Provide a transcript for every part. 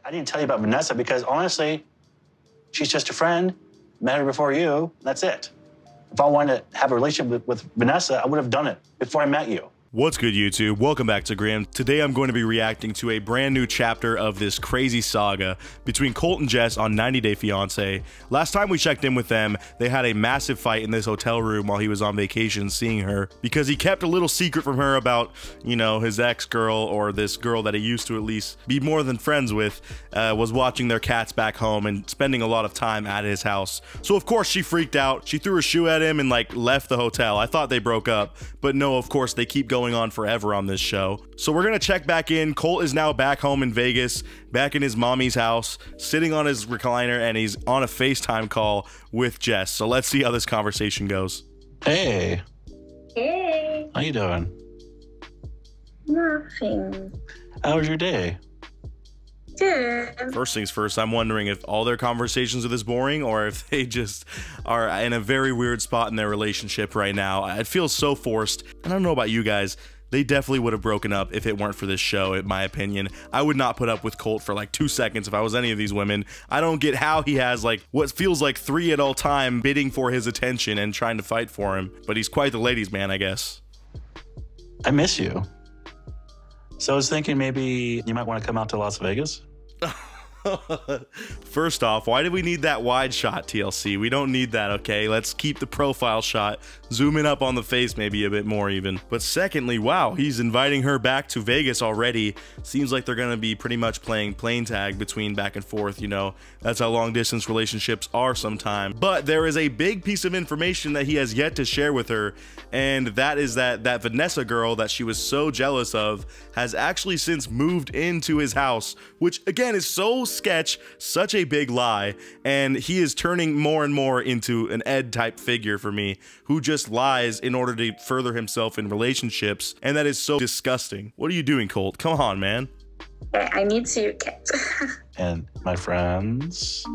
I didn't tell you about Vanessa because honestly, she's just a friend, met her before you, that's it. If I wanted to have a relationship with Vanessa, I would have done it before I met you. What's good, YouTube? Welcome back to Graham. Today I'm going to be reacting to a brand new chapter of this crazy saga between Colt and Jess on 90 Day Fiancé. Last time we checked in with them, they had a massive fight in this hotel room while he was on vacation seeing her because he kept a little secret from her about, you know, his ex-girl, or this girl that he used to at least be more than friends with, was watching their cats back home and spending a lot of time at his house. So of course she freaked out. She threw a shoe at him and like left the hotel. I thought they broke up, but no, of course they keep going on forever on this show. So we're gonna check back in. Colt is now back home in Vegas, back in his mommy's house, sitting on his recliner, and he's on a FaceTime call with Jess. So let's see how this conversation goes. Hey. Hey. How you doing? Nothing. How was your day? Good. First things first, I'm wondering if all their conversations are this boring or if they just are in a very weird spot in their relationship right now. It feels so forced. And I don't know about you guys, they definitely would have broken up if it weren't for this show, in my opinion. I would not put up with Colt for like 2 seconds if I was any of these women. I don't get how he has like what feels like 3 at all time bidding for his attention and trying to fight for him. But he's quite the ladies' man, I guess. I miss you. So I was thinking maybe you might want to come out to Las Vegas. First off, why do we need that wide shot, TLC? We don't need that, okay? Let's keep the profile shot, zoom in up on the face maybe a bit more even. But secondly, wow, he's inviting her back to Vegas already. Seems like they're gonna be pretty much playing plane tag between back and forth, you know. That's how long distance relationships are sometimes. But there is a big piece of information that he has yet to share with her, and that is that Vanessa girl that she was so jealous of has actually since moved into his house, which again is so sketch, such a big lie, and he is turning more and more into an Ed type figure for me, who just lies in order to further himself in relationships, and that is so disgusting. What are you doing, Colt? Come on, man. I need to see your cat. And my friends?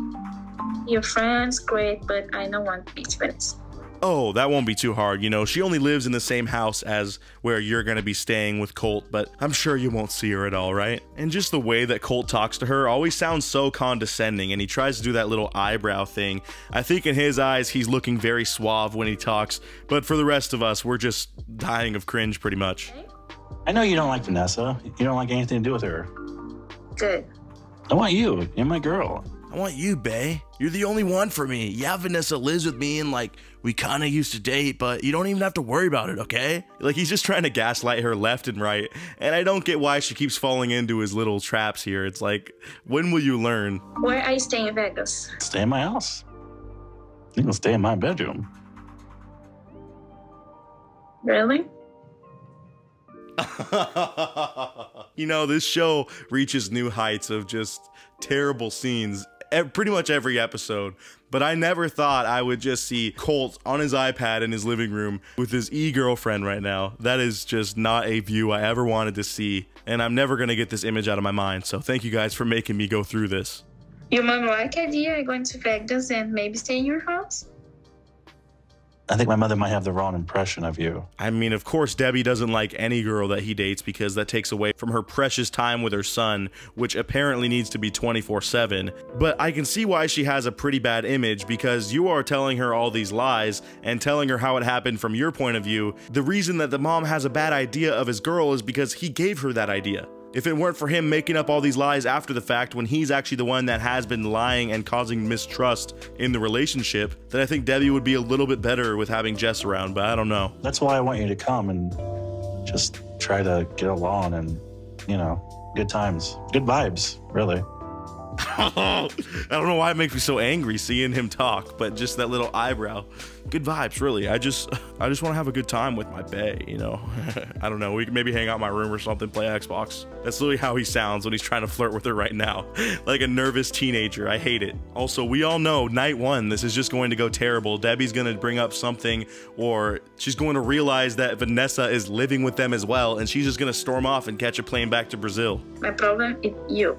Your friends, great, but I don't want to be twins. Oh, that won't be too hard. You know, she only lives in the same house as where you're gonna be staying with Colt, but I'm sure you won't see her at all, right? And just the way that Colt talks to her always sounds so condescending, and he tries to do that little eyebrow thing. I think in his eyes, he's looking very suave when he talks, but for the rest of us, we're just dying of cringe pretty much. I know you don't like Vanessa. You don't like anything to do with her. Good. I want you. You're my girl. I want you, bae. You're the only one for me. Yeah, Vanessa lives with me and like we kind of used to date, but you don't even have to worry about it, okay? Like he's just trying to gaslight her left and right, and I don't get why she keeps falling into his little traps here. It's like, when will you learn? Where are you staying in Vegas? Stay in my house. You can stay in my bedroom. Really? You know, this show reaches new heights of just terrible scenes pretty much every episode, but I never thought I would just see Colt on his iPad in his living room with his e-girlfriend right now. That is just not a view I ever wanted to see, and I'm never gonna get this image out of my mind, so thank you guys for making me go through this. Your mom like idea going to Vegas and maybe stay in your house? I think my mother might have the wrong impression of you. I mean, of course, Debbie doesn't like any girl that he dates because that takes away from her precious time with her son, which apparently needs to be 24/7. But I can see why she has a pretty bad image because you are telling her all these lies and telling her how it happened from your point of view. The reason that the mom has a bad idea of his girl is because he gave her that idea. If it weren't for him making up all these lies after the fact when he's actually the one that has been lying and causing mistrust in the relationship, then I think Debbie would be a little bit better with having Jess around, but I don't know. That's why I want you to come and just try to get along and, you know, good times. Good vibes, really. I don't know why it makes me so angry seeing him talk, but just that little eyebrow. Good vibes, really. I just want to have a good time with my bae, you know. I don't know, we can maybe hang out in my room or something, play Xbox. That's literally how he sounds when he's trying to flirt with her right now. Like a nervous teenager. I hate it. Also, we all know night one, this is just going to go terrible. Debbie's going to bring up something, or she's going to realize that Vanessa is living with them as well, and she's just going to storm off and catch a plane back to Brazil. My problem is you.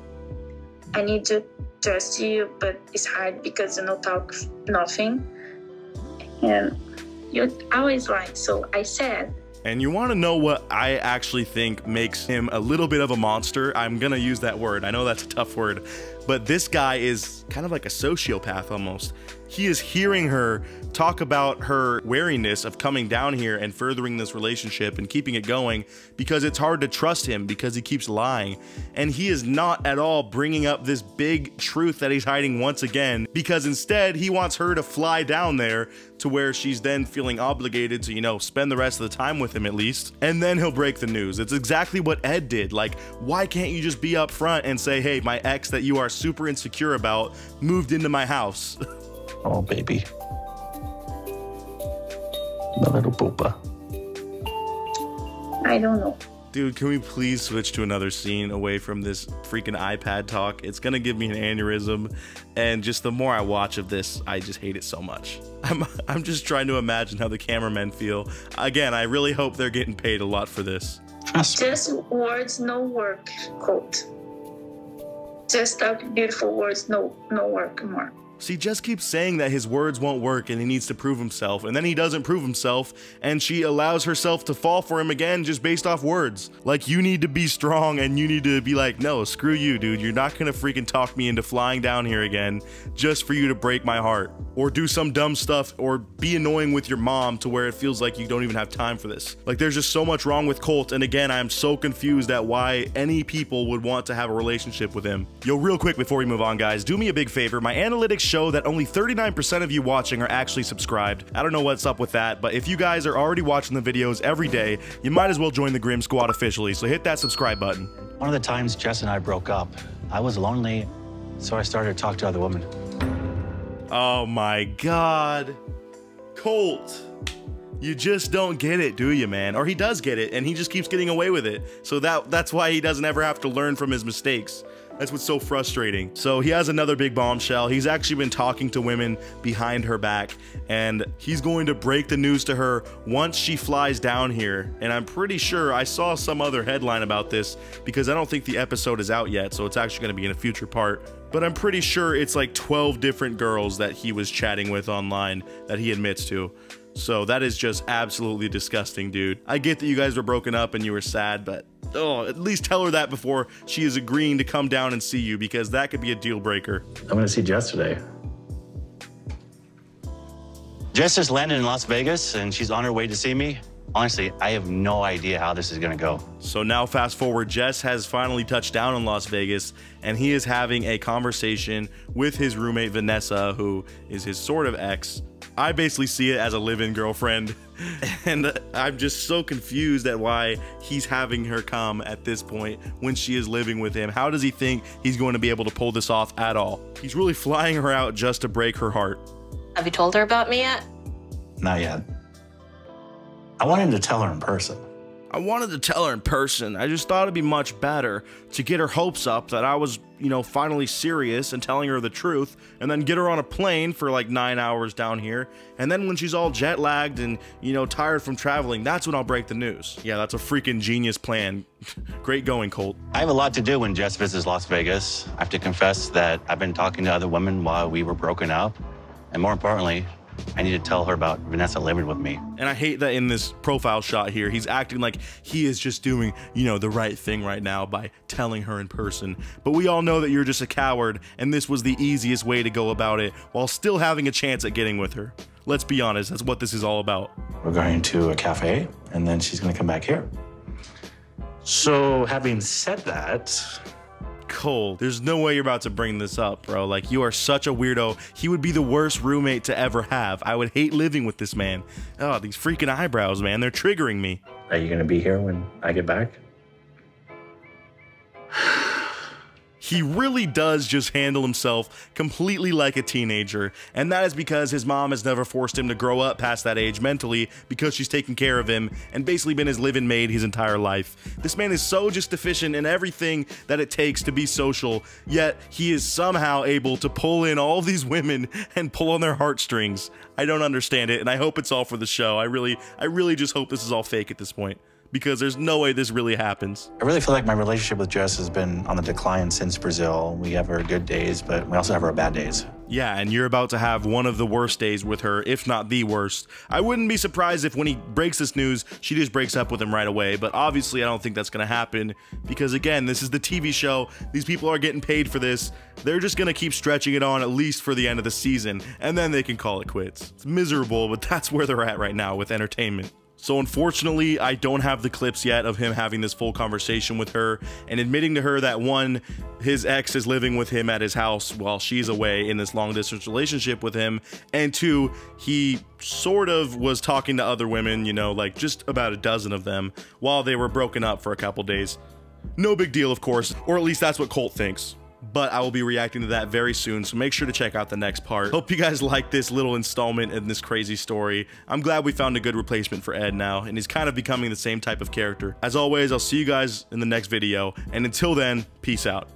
I need to trust you, but it's hard because you don't talk nothing. And you always lie. So I said And you want to know what I actually think makes him a little bit of a monster? I'm gonna use that word. I know that's a tough word, but this guy is kind of like a sociopath almost. He is hearing her talk about her wariness of coming down here and furthering this relationship and keeping it going because it's hard to trust him because he keeps lying. And he is not at all bringing up this big truth that he's hiding once again, because instead he wants her to fly down there to where she's then feeling obligated to, you know, spend the rest of the time with him at least. And then he'll break the news. It's exactly what Ed did. Like, why can't you just be up front and say, hey, my ex that you are super insecure about moved into my house? Oh, baby. The little poopa. I don't know. Dude, can we please switch to another scene away from this freaking iPad talk? It's gonna give me an aneurysm, and just the more I watch of this, I just hate it so much. I'm just trying to imagine how the cameramen feel. Again, I really hope they're getting paid a lot for this. Just words, no work, Colt. Just talk beautiful words, no work more. See, Jess keeps saying that his words won't work and he needs to prove himself, and then he doesn't prove himself, and she allows herself to fall for him again just based off words. Like, you need to be strong and you need to be like, no, screw you, dude. You're not gonna freaking talk me into flying down here again just for you to break my heart. Or do some dumb stuff or be annoying with your mom to where it feels like you don't even have time for this. Like, there's just so much wrong with Colt, and again, I'm so confused at why any people would want to have a relationship with him. Yo, real quick before we move on, guys, do me a big favor. My analytics show that only 39% of you watching are actually subscribed. I don't know what's up with that, but if you guys are already watching the videos every day, you might as well join the Grim Squad officially, so hit that subscribe button. One of the times Jess and I broke up, I was lonely, so I started to talk to other women. Oh my God. Colt. You just don't get it, do you, man? Or he does get it, and he just keeps getting away with it. So that's why he doesn't ever have to learn from his mistakes. That's what's so frustrating. So he has another big bombshell. He's actually been talking to women behind her back, and he's going to break the news to her once she flies down here. And I'm pretty sure I saw some other headline about this because I don't think the episode is out yet, so it's actually going to be in a future part. But I'm pretty sure it's like 12 different girls that he was chatting with online that he admits to. So that is just absolutely disgusting, dude. I get that you guys were broken up and you were sad, but at least tell her that before she is agreeing to come down and see you, because that could be a deal breaker. I'm gonna see Jess today. Jess just landed in Las Vegas and she's on her way to see me. Honestly, I have no idea how this is gonna go. So now fast forward, Jess has finally touched down in Las Vegas, and he is having a conversation with his roommate Vanessa, who is his sort of ex. I basically see it as a live-in girlfriend, and I'm just so confused at why he's having her come at this point when she is living with him. How does he think he's going to be able to pull this off at all? He's really flying her out just to break her heart. Have you told her about me yet? Not yet. I wanted to tell her in person. I wanted to tell her in person. I just thought it'd be much better to get her hopes up that I was, you know, finally serious and telling her the truth, and then get her on a plane for like 9 hours down here. And then when she's all jet lagged and, you know, tired from traveling, that's when I'll break the news. Yeah, that's a freaking genius plan. Great going, Colt. I have a lot to do when Jess visits Las Vegas. I have to confess that I've been talking to other women while we were broken up. And more importantly, I need to tell her about Vanessa living with me. And I hate that in this profile shot here, he's acting like he is just doing, you know, the right thing right now by telling her in person. But we all know that you're just a coward, and this was the easiest way to go about it while still having a chance at getting with her. Let's be honest, that's what this is all about. We're going to a cafe, and then she's gonna come back here. So having said that, Colt, there's no way you're about to bring this up, bro. Like, you are such a weirdo. He would be the worst roommate to ever have. I would hate living with this man. Oh, these freaking eyebrows, man. They're triggering me. Are you gonna be here when I get back? He really does just handle himself completely like a teenager, and that is because his mom has never forced him to grow up past that age mentally, because she's taken care of him and basically been his live-in maid his entire life. This man is so just deficient in everything that it takes to be social, yet he is somehow able to pull in all these women and pull on their heartstrings. I don't understand it, and I hope it's all for the show. I really just hope this is all fake at this point, because there's no way this really happens. I really feel like my relationship with Jess has been on the decline since Brazil. We have our good days, but we also have our bad days. Yeah, and you're about to have one of the worst days with her, if not the worst. I wouldn't be surprised if when he breaks this news, she just breaks up with him right away, but obviously I don't think that's gonna happen, because again, this is the TV show, these people are getting paid for this, they're just gonna keep stretching it on at least for the end of the season, and then they can call it quits. It's miserable, but that's where they're at right now with entertainment. So unfortunately, I don't have the clips yet of him having this full conversation with her and admitting to her that one, his ex is living with him at his house while she's away in this long distance relationship with him, and two, he sort of was talking to other women, you know, like just about a dozen of them while they were broken up for a couple days. No big deal, of course, or at least that's what Colt thinks. But I will be reacting to that very soon, so make sure to check out the next part. Hope you guys like this little installment in this crazy story. I'm glad we found a good replacement for Ed now, and he's kind of becoming the same type of character. As always, I'll see you guys in the next video, and until then, peace out.